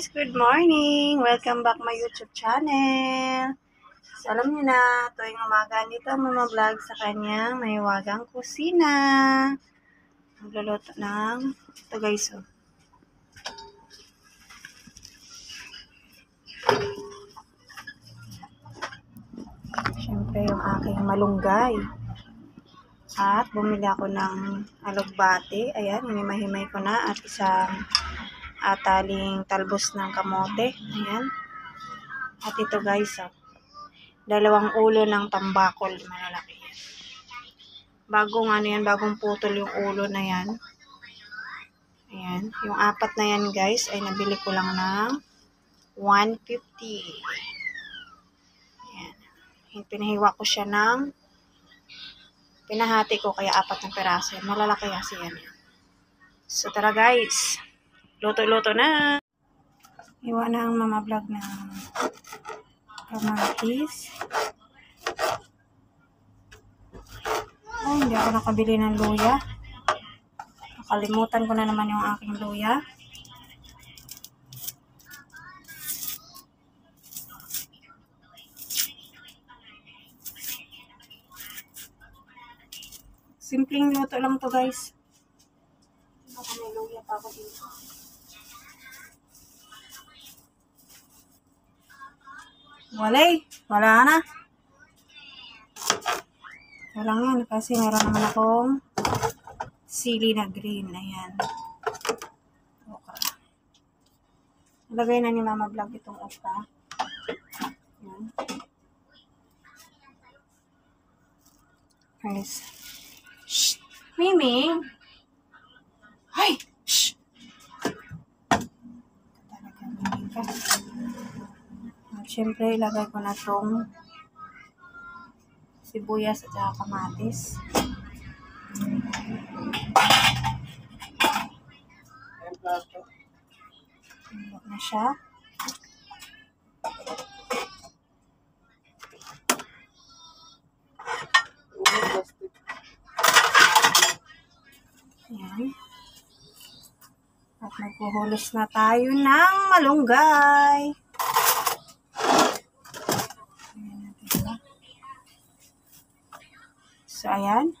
guys! Good morning! Welcome back my YouTube channel. So, alam niyo na, tuwing umaga dito vlog sa kanyang may wagang kusina. Magluluto ng ito guys. Oh. Siyempre yung aking malunggay. At bumili ako ng alugbati. Ayan, hinimay-himay ko na. At isang taling talbos ng kamote. Ayan. At ito guys, oh, dalawang ulo ng tambakol. Malalaki yan. Bagong putol yung ulo na yan. Ayan. Yung apat na yan guys, ay nabili ko lang ng 150. Ayan. Pinahiwa ko siya ng pinahati ko kaya 4 na peraso. Malalaki kasi yan. So tara guys. Luto-luto na. Iwa na ang mama-vlog ng kamatis. Oh, hindi ako nakabili ng luya. Nakalimutan ko na naman yung aking luya. Simpleng luto lang to guys. Baka may luya pa ako dito. Wala na. Wala yan kasi meron naman akong sili na green. Ayan. Okay. Ilagay na ni Mama Vlog itong okra. Ayan. Guys. Shh! Miming! Ay! Shh! Talaga, Miming ka. At syempre, ilagay ko na itong sibuyas at saka kamatis. Ilagay na siya. Ayan. At magpuhulos na tayo ng malunggay. So, ayan.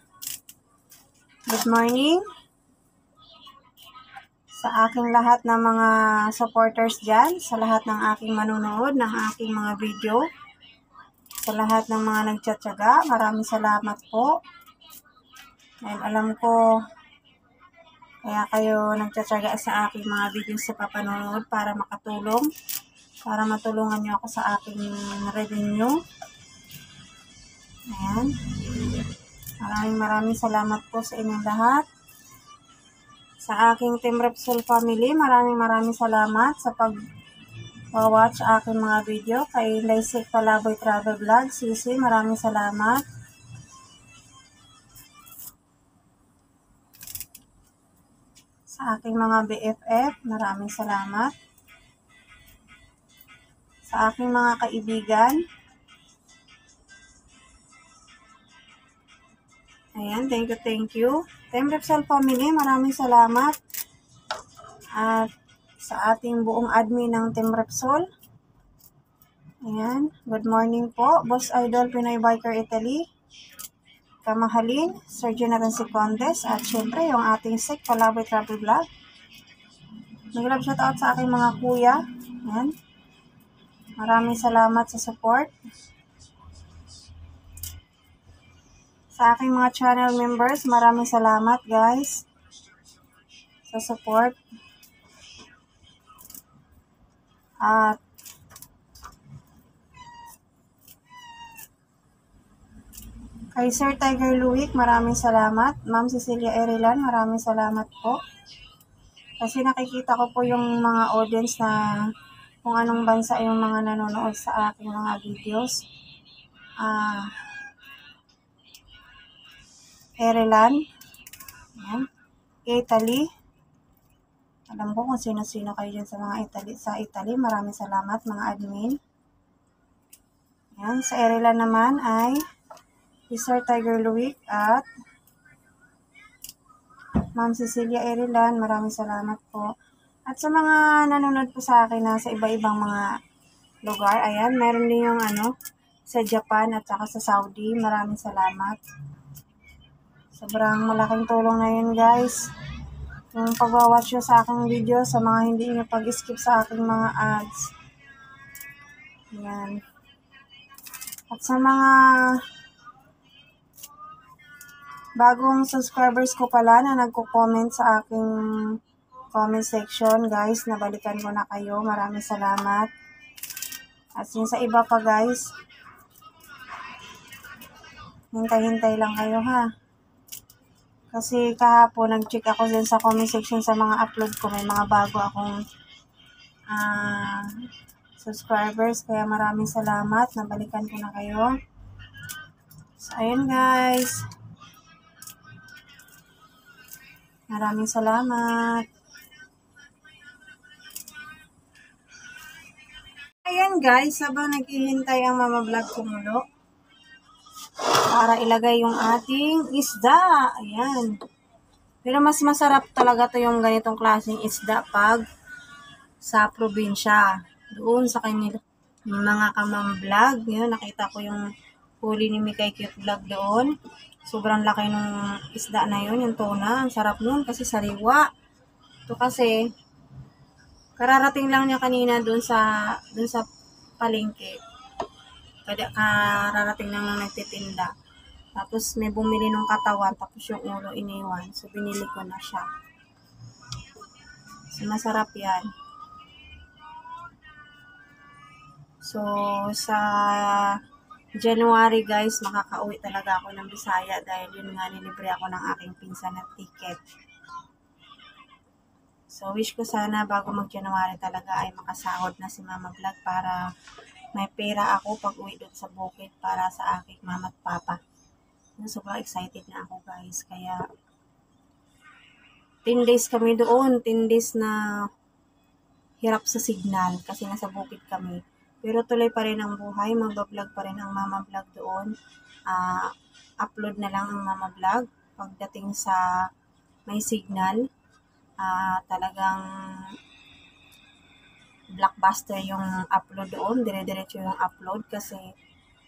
Good morning sa aking lahat ng mga supporters dyan, sa lahat ng aking manunood, ng aking mga video, sa lahat ng mga nagtsatsaga. Maraming salamat po. Dahil alam ko, kaya kayo nagtsatsaga sa aking mga videos sa papanood para makatulong, para matulungan nyo ako sa aking revenue. Ayan. Maraming salamat po sa inyong lahat. Sa aking Team Repsol family, maraming salamat sa pag-watch aking mga video. Kay Laysik Palaboy Travel Vlog, Sisi, maraming salamat. Sa aking mga BFF, maraming salamat. Sa aking mga kaibigan, ayan, thank you. Team Repsol family, maraming salamat. At sa ating buong admin ng Team Repsol, ayan, good morning po. Boss Idol Pinoy Biker Italy, kamahalin, Sir General Secondes, at syempre yung ating Sik Palaboy Travel Vlog. Nag-love shoutout sa aking mga kuya. Ayan. Maraming salamat sa support. Sa aking mga channel members, maraming salamat guys sa support. At kay Sir Tiger Luwick, maraming salamat. Ma'am Cecilia Erilan, maraming salamat po. Kasi nakikita ko po yung mga audience na kung anong bansa yung mga nanonood sa aking mga videos. Erilan, ayan. Italy. Alam ko kung sino-sino kayo dyan sa mga Italy. Maraming salamat mga admin. Ayan. Sa Erilan naman ay Sir Tiger Luwick at Ma'am Cecilia Erilan. Maraming salamat po. At sa mga nanonood po sa akin na sa iba-ibang mga lugar, ayan, meron din yung sa Japan at saka sa Saudi. Maraming salamat. Sobrang malaking tulong na yun, guys. Yung pag-watch nyo sa aking video, sa mga hindi nyo pag-skip sa aking mga ads. Ayan. At sa mga bagong subscribers ko pala na nagko-comment sa aking comment section, guys, nabalikan ko na kayo. Maraming salamat. At yun sa iba pa, guys, hintay-hintay lang kayo, ha. Kasi kahapon, nag-check ako din sa comment section sa mga upload ko. May mga bago akong subscribers. Kaya maraming salamat. Nabalikan ko na kayo. So, ayun, guys. Maraming salamat. Ayan, guys. Habang naghihintay ang Mama Vlog kumulo para ilagay yung ating isda. Ayan. Pero mas masarap talaga to yung ganitong klaseng isda pag sa probinsya. Doon sa kanila mga kamam vlog. Yun, nakita ko yung huli ni Mikay Cute Vlog doon. Sobrang laki nung isda na yun, yung tuna. Ang sarap nun kasi sariwa. Ito kasi, kararating lang niya kanina doon sa palengke. Kararating lang nang nagtitinda. Tapos may bumili ng katawan, tapos yung ulo iniwan. So binili ko na siya. So masarap yan. So sa January, guys, makakauwi talaga ako ng Bisaya dahil yun nga, nilibre ako ng aking pinsan na ticket. So wish ko sana bago mag-January talaga ay makasahod na si Mama Vlog para may pera ako pag uwi doon sa bukid para sa aking mama at papa. Sobrang excited na ako, guys. Kaya 10 days kami doon. 10 days na hirap sa signal kasi nasa bukid kami. Pero tuloy pa rin ang buhay. Magbablog pa rin ang Mama Vlog doon. Upload na lang ang Mama Vlog. Pagdating sa may signal, talagang blockbuster yung upload doon. Dire-diretso yung upload kasi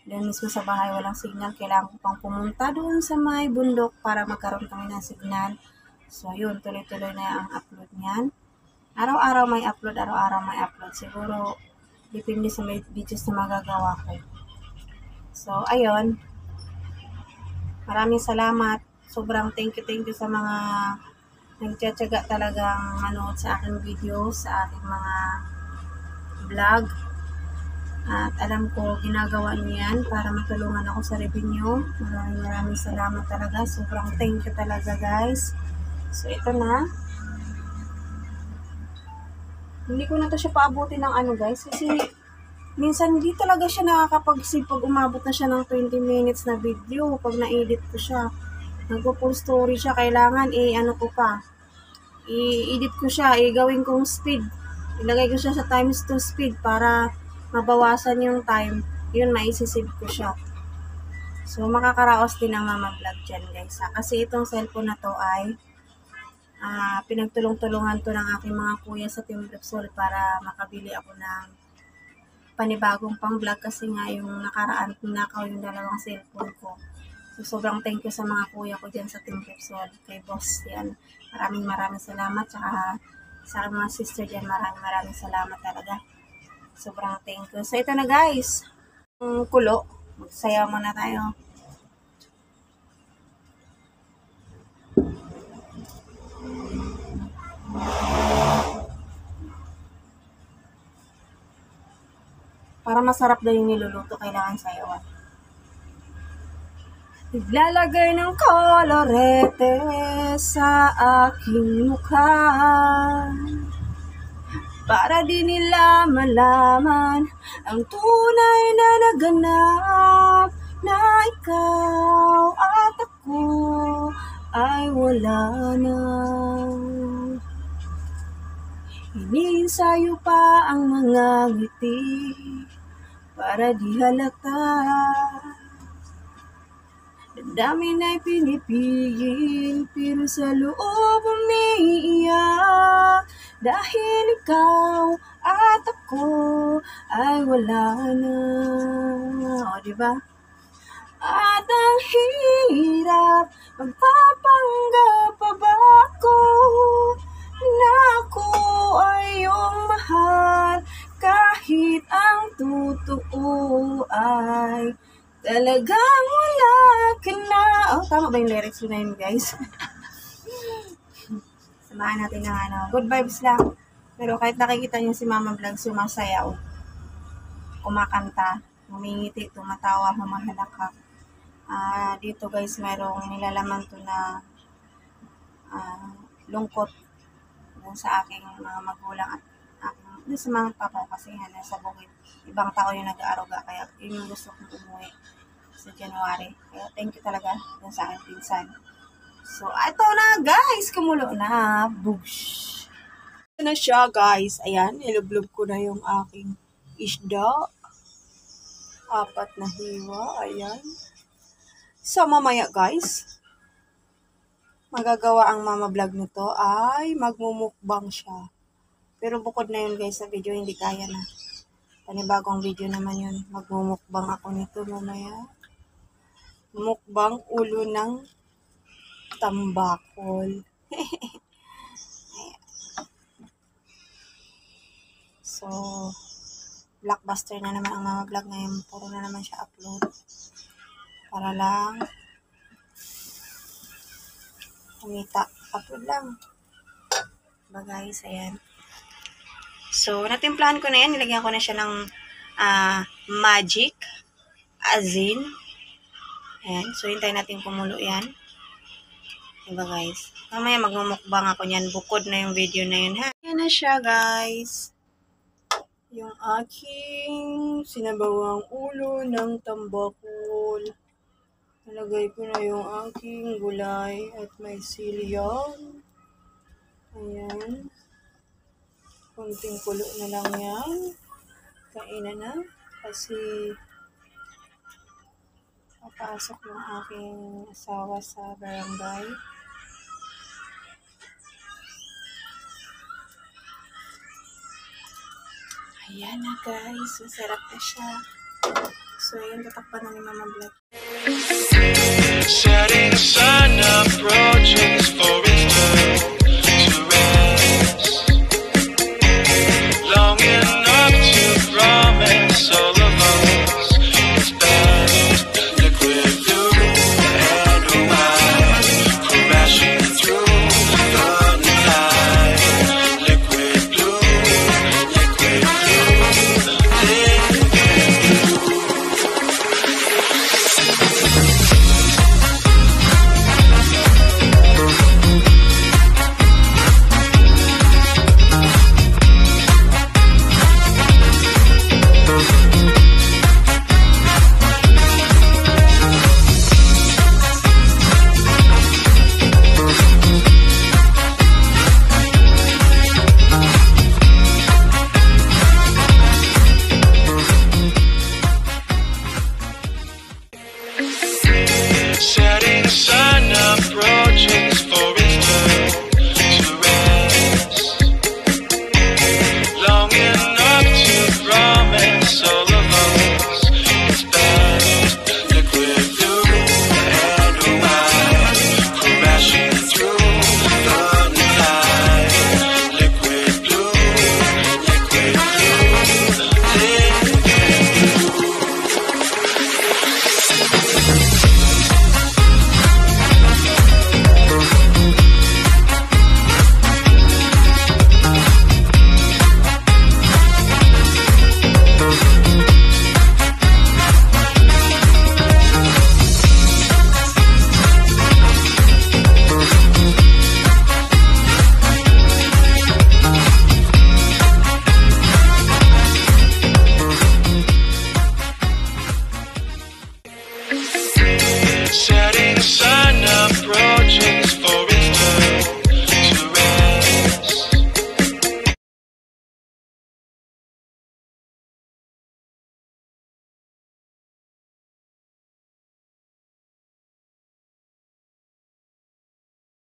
doon mismo sa bahay walang signal. Kailangan ko pang pumunta doon sa may bundok para magkaroon kami ng signal. So yun, tuloy-tuloy na ang upload niyan. Araw-araw may upload, Siguro, depende sa may videos na magagawa ko. So, ayun. Maraming salamat. Sobrang thank you sa mga nagtsatsaga talagang manood sa aking video, sa aking mga vlog. At alam ko, ginagawa niyo yan para matulungan ako sa revenue. Maraming salamat talaga. Sobrang thank you talaga, guys. So, ito na. Hindi ko na to siya paabutin ng guys. Kasi, minsan hindi talaga siya nakakapagsipag umabot na siya ng 20 minutes na video. Pag na-edit ko siya, nagpo-full story siya. Kailangan, i-edit ko siya. Gawin kong speed. Ilagay ko siya sa times 2 speed para mabawasan yung time, yun, maisisave ko siya. So, makakaraos din ang Mama Vlog dyan, guys. Kasi itong cellphone na to ay pinagtulong-tulungan to ng aking mga kuya sa Team Repsol para makabili ako ng panibagong pang-vlog kasi nga yung nakaraan, pinakaw yung dalawang cellphone ko. So, sobrang thank you sa mga kuya ko dyan sa Team Repsol. Kay boss yan. Maraming salamat. Tsaka sa mga sister dyan, maraming salamat talaga. Sobrang thank you. So, ito na, guys. Kulo. Magsayaw muna tayo. Para masarap daw yung niluluto, kailangan sayawan. Iglalagay ng kolorete sa aking mukha para di nila malaman ang tunay na naganap na ikaw at ako ay wala na. Iniinsayo pa ang mga ngiti para di halata Dami na'y pinipigil, pero sa loob umiiyak. Dahil ikaw at ako ay wala na. O, diba? At ang hirap, magpapanggap pa ba ako na ako ay iyong mahal, kahit ang totoo ay talagang wala ka na. Oh, tama ba yung lyrics na yun, guys? Samahan natin ng good vibes lang. Pero kahit nakikita niyo si Mama Vlog sumasayaw, kumakanta, humingiti, tumatawa, humahalakak. Dito guys, mayroong nilalaman to na lungkot sa aking mga magulang at aking sa mga papa ko kasi nasa bukid. Ibang tao yung nag-aaruga, kaya yun yung gusto kong umuwi sa January. Kaya thank you talaga dun sa aking pinsan. So, ito na guys, kumulo na. Boosh! Ito na siya guys. Ayan, nilublob ko na yung aking isda. 4 na hiwa. Ayan. So, mamaya guys, magagawa ang Mama Vlog nito ay magmumukbang siya. Pero bukod na yun guys sa video, hindi kaya na. Panibagong video naman yun. Magmumukbang ako nito mamaya. Mukbang ulo ng tambakol. So, blockbuster na naman ang Mama Vlog ngayon. Puro na naman siya upload. Para lang kumita. Upload lang. Diba guys, ayan. So, natimplahan ko na yan. Nilagyan ko na siya ng magic asin. Ayan. So, hintayin natin kumulo yan. Diba guys? Mamaya magmumukbang ako niyan. Bukod na yung video na yun, ha? Ayan na siya guys. Yung aking sinabawang ulo ng tambakol. Nalagay ko na yung aking gulay at may siliang. Ayan. Kunting kulo na lang yan. Kainan na. Kasi papasok ng aking asawa sa barangay. Ayan na guys. Masarap na siya. So, ayan. Tatakpan na ni Mama Vlog. Setting sun up project.